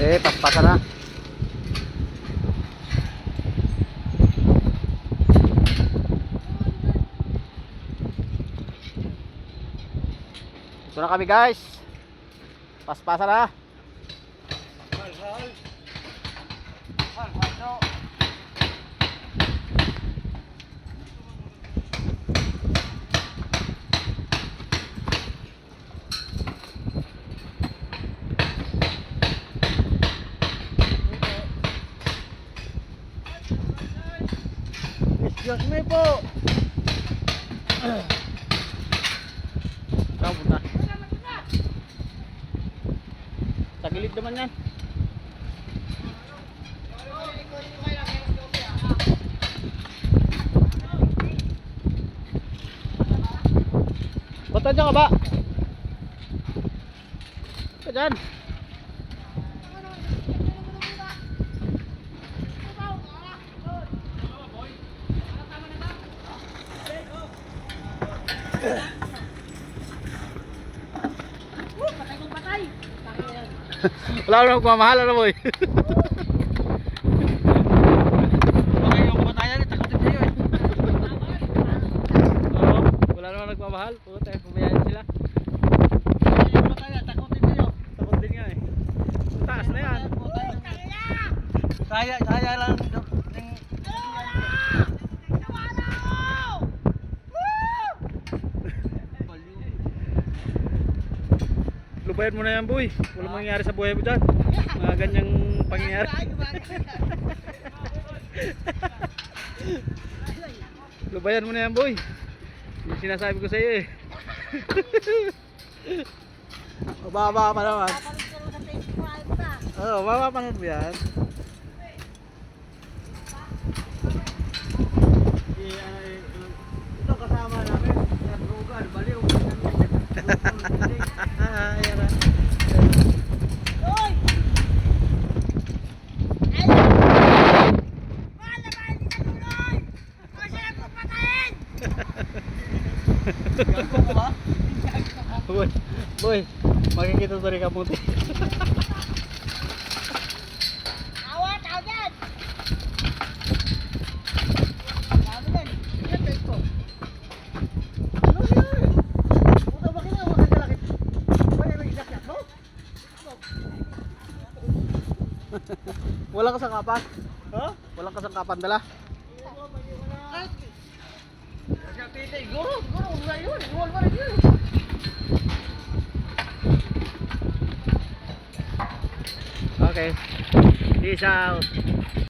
Paspasan na. Ito na kami guys. Paspasan na. Excuse me po. Saan punta? Sa gilid naman yan. Ba't nandiyan ka ba? Ka dyan. Patay kong patay. Wala na magmamahal na boy. Patay yung patayan, takutin kayo eh. Oo, wala naman nagmamahal. Puta, pumayayan sila. Patay yung patayan, takutin kayo. Takot din nga eh. Taas na yan. Saya lang. Lubayan mo na yan boy. Walang mangyayari sa buhay mo dyan. Mga ganyang pangyayari. Lubayan mo na yan boy. Yung sinasabi ko sa iyo eh. Mababa pa naman. Oo, mapapanood mo yan. Ito kasama namin. Nagrugan, baliw. Ayan na. Boy, boy, makikita to rin kamuti. Awat, awat. Sabi yan. Yan, take ko. Ano yan? Puta, bakit nga magandalakit? Bakit may isakyak mo? Walang kasangkapan. Ha? Walang kasangkapan dala. Kasi titay, guro, wala yun. Iwan mo rin yun. Okay. Peace out.